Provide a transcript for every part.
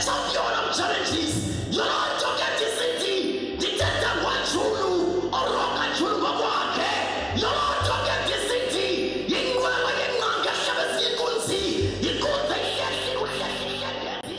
champion of challenges. Yolotoka City, Diteta Ajulu, or Rok Ajulu Babwake. Yolotoka City, Yingwala Yanga Shabas Yikunsi, Yikunta Yashi.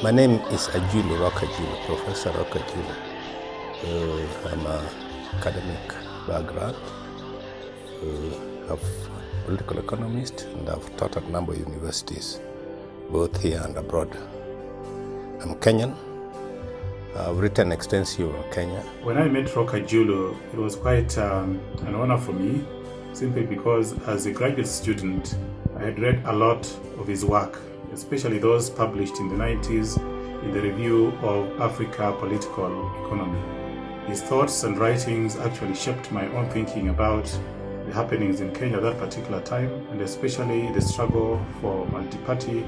My name is Rok Ajulu, Professor Rok Ajulu. I'm an academic background. I'm a political economist and I've taught at a number of universities, both here and abroad. I'm Kenyan. I've written extensively on Kenya. When I met Rok Ajulu, it was quite an honor for me, simply because as a graduate student, I had read a lot of his work, especially those published in the 90s in the Review of Africa Political Economy. His thoughts and writings actually shaped my own thinking about the happenings in Kenya at that particular time, and especially the struggle for multi-party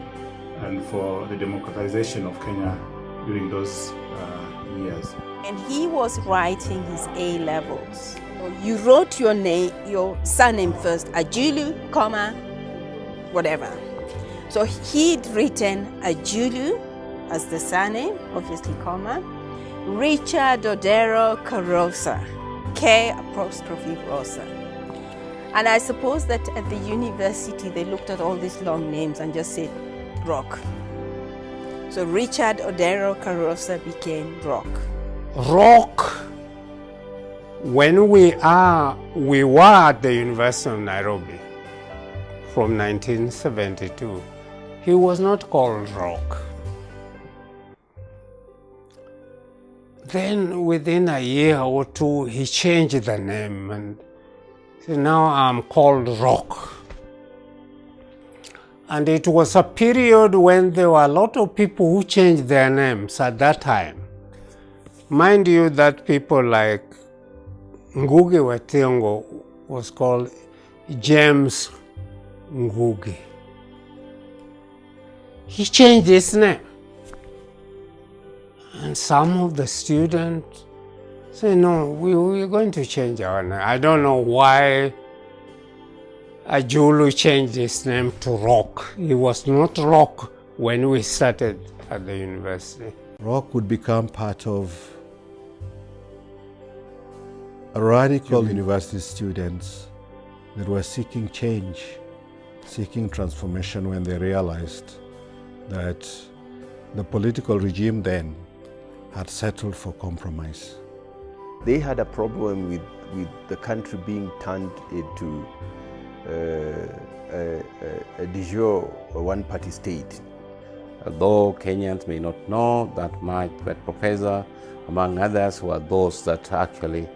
and for the democratization of Kenya during those years. And he was writing his A-levels. You wrote your name, your surname first, Ajulu, comma, whatever. So he'd written Ajulu as the surname, obviously, comma, Richard Odero Karosa, K apostrophe Rosa. And I suppose that at the university they looked at all these long names and just said Rok. So Richard Odero Karosa became Rok. Rok, when we were at the University of Nairobi from 1972, he was not called Rok. Then within a year or two, he changed the name and said, now I'm called Rok. And it was a period when there were a lot of people who changed their names at that time. Mind you that people like Ngugi wa Thiong'o was called James Ngugi. He changed his name. And some of the students say, no, we're going to change our name. I don't know why Ajulu changed his name to Rok. He was not Rok when we started at the university. Rok would become part of a radical university students that were seeking change, seeking transformation when they realized that the political regime then had settled for compromise. They had a problem with the country being turned into a de jure one-party state. Although Kenyans may not know that much, but Professor, among others, were those that actually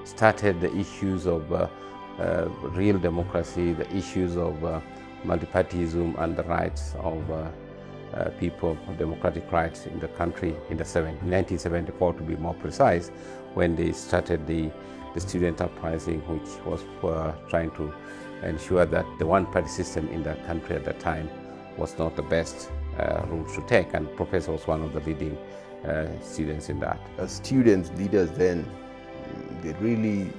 started the issues of real democracy, the issues of multipartyism and the rights of people, democratic rights in the country in 1974 to be more precise, when they started the student uprising, which was trying to ensure that the one-party system in the country at that time was not the best route to take, and Professor was one of the leading students in that. As students, leaders then, they really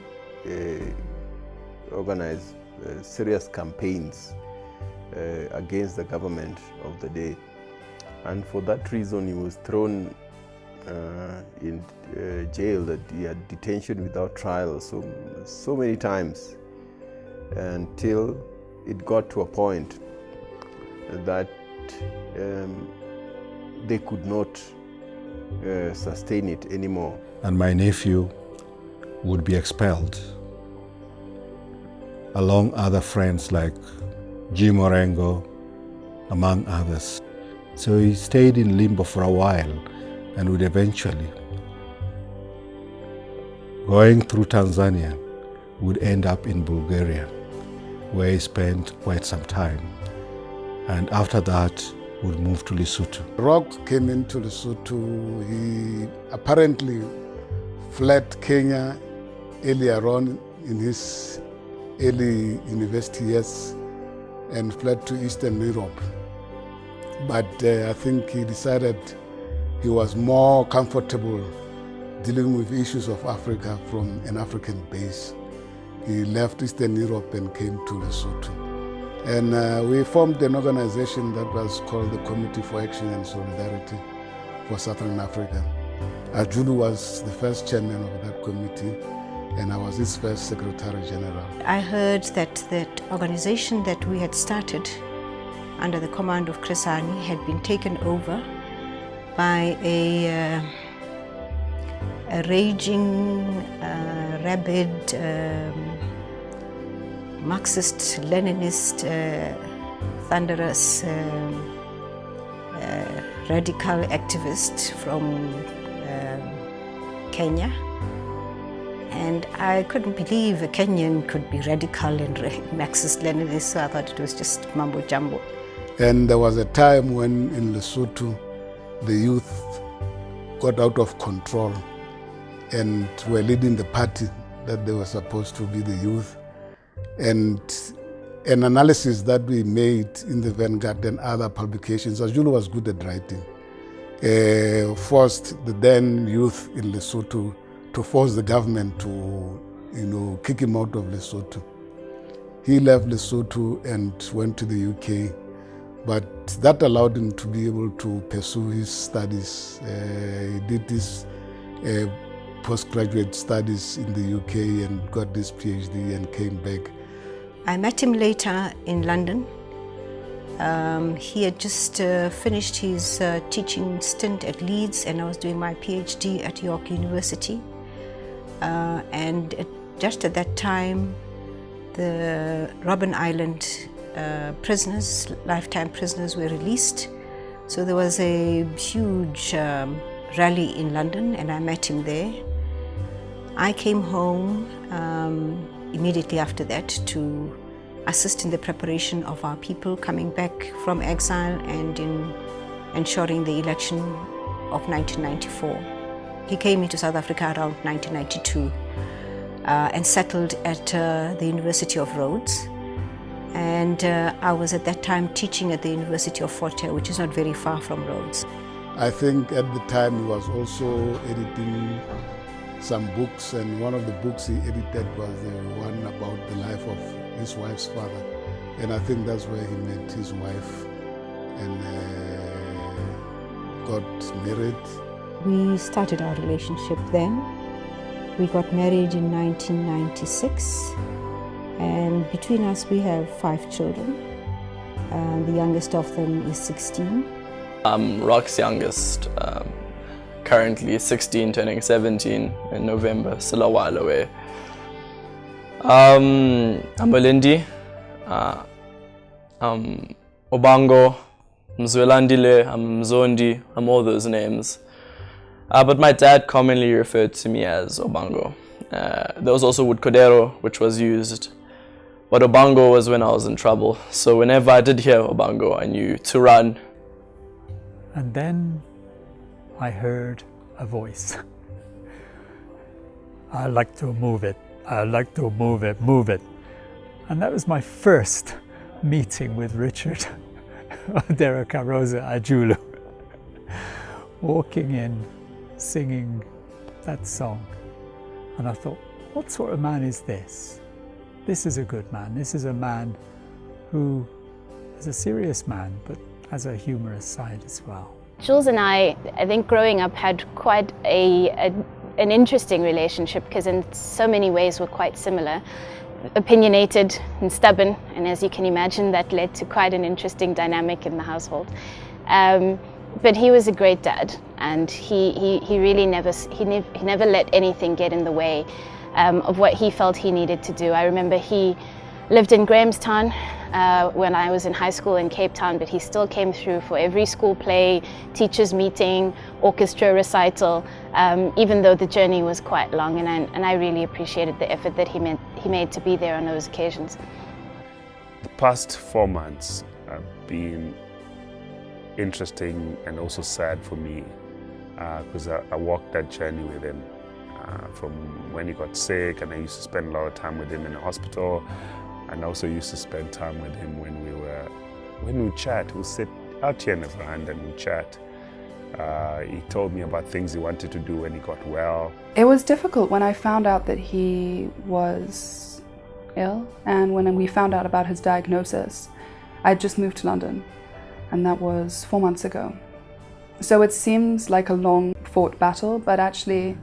organized serious campaigns against the government of the day. And for that reason, he was thrown in jail, that he had detention without trial so many times, until it got to a point that they could not sustain it anymore. And my nephew would be expelled, along other friends like Jim Orengo, among others. So he stayed in limbo for a while and would eventually, going through Tanzania, would end up in Bulgaria, where he spent quite some time. And after that, would move to Lesotho. Rok came into Lesotho. He apparently fled Kenya earlier on in his early university years and fled to Eastern Europe. But I think he decided he was more comfortable dealing with issues of Africa from an African base. He left Eastern Europe and came to Lesotho. And we formed an organization that was called the Committee for Action and Solidarity for Southern Africa. Ajulu was the first chairman of that committee, and I was his first Secretary General. I heard that that organization that we had started under the command of Kresani had been taken over by a raging, rabid, Marxist-Leninist, thunderous, radical activist from Kenya. And I couldn't believe a Kenyan could be radical and Marxist-Leninist, so I thought it was just mumbo jumbo. And there was a time when in Lesotho, the youth got out of control and were leading the party that they were supposed to be the youth. And an analysis that we made in the Vanguard and other publications, Ajulu was good at writing, forced the then youth in Lesotho to force the government to, kick him out of Lesotho. He left Lesotho and went to the UK, but that allowed him to be able to pursue his studies. He did his postgraduate studies in the UK and got his PhD and came back. I met him later in London. He had just finished his teaching stint at Leeds, and I was doing my PhD at York University. And just at that time, the Robben Island prisoners, lifetime prisoners, were released. So there was a huge rally in London, and I met him there. I came home immediately after that to assist in the preparation of our people coming back from exile and in ensuring the election of 1994. He came into South Africa around 1992 and settled at the University of Rhodes. And I was at that time teaching at the University of Fort Hare, which is not very far from Rhodes. I think at the time he was also editing some books, and one of the books he edited was the one about the life of his wife's father. And I think that's where he met his wife and got married. We started our relationship then. We got married in 1996, and between us we have 5 children. The youngest of them is 16. I'm Rok's youngest, currently 16, turning 17 in November, still a while away. I'm Malindi, I'm Obango, I'm Mzwelandile, I'm Mzondi, I'm all those names. But my dad commonly referred to me as Obango. There was also Wudkodero, which was used, but Obango was when I was in trouble. So whenever I did hear Obango, I knew to run. And then I heard a voice. I like to move it. I like to move it, move it. And that was my first meeting with Richard Ajulu. Walking in, singing that song. And I thought, what sort of man is this? This is a good man. This is a man who is a serious man, but has a humorous side as well. Jules and I think growing up had quite an interesting relationship, because in so many ways we're quite similar. Opinionated and stubborn, and as you can imagine, that led to quite an interesting dynamic in the household. But he was a great dad, and he really never let anything get in the way of what he felt he needed to do. I remember he lived in Grahamstown when I was in high school in Cape Town, but he still came through for every school play, teachers meeting, orchestra recital, even though the journey was quite long, and I really appreciated the effort that he made to be there on those occasions. The past 4 months have been interesting and also sad for me, because I walked that journey with him from when he got sick, and I used to spend a lot of time with him in the hospital, and also used to spend time with him when we chat. We'll sit out here in the veranda and we chat. He told me about things he wanted to do when he got well. It was difficult when I found out that he was ill, and when we found out about his diagnosis, I had just moved to London, and that was 4 months ago. So it seems like a long fought battle, but actually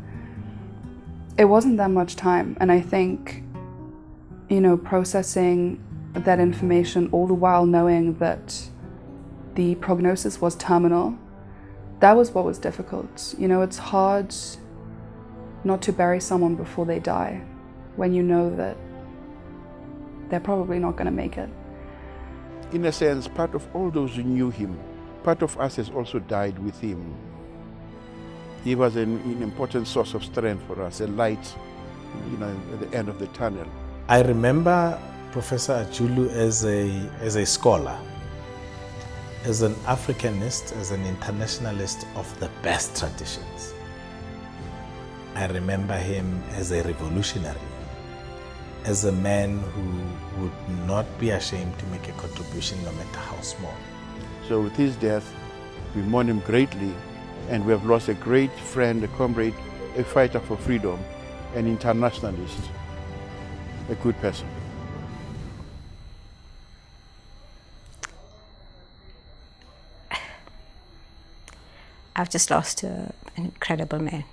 it wasn't that much time. And I think, you know, processing that information all the while knowing that the prognosis was terminal, that was what was difficult. You know, it's hard not to bury someone before they die when you know that they're probably not going to make it. In a sense, part of all those who knew him, part of us has also died with him. He was an important source of strength for us, a light, you know, at the end of the tunnel. I remember Professor Ajulu as a scholar, as an Africanist, as an internationalist of the best traditions. I remember him as a revolutionary, as a man who would not be ashamed to make a contribution no matter how small. So with his death, we mourn him greatly, and we have lost a great friend, a comrade, a fighter for freedom, an internationalist, a good person. I've just lost an incredible man.